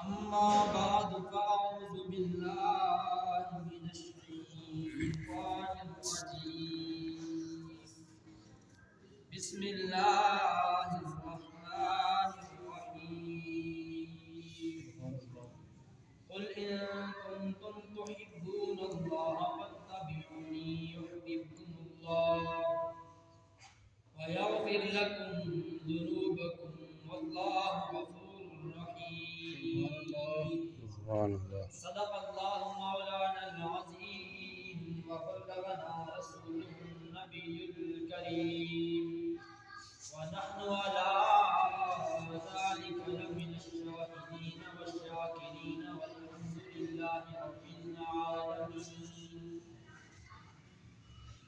أما بعد فأعوذ بالله من الشيطان الرجيم بسم الله الرحمن الرحيم قل إن كنتم تحبون الله فاتبعوني يحببكم الله ويغفر لكم ذنوبكم والله غفور رحيم صدق الله مولانا العظيم وبلغنا رسوله النبي الكريم ونحن على ذلك لمن الشاهدين والشاكرين والحمد لله رب العالمين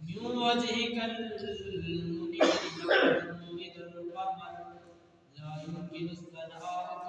min wajhikal munir nuridur qamar la yumkinu istidhar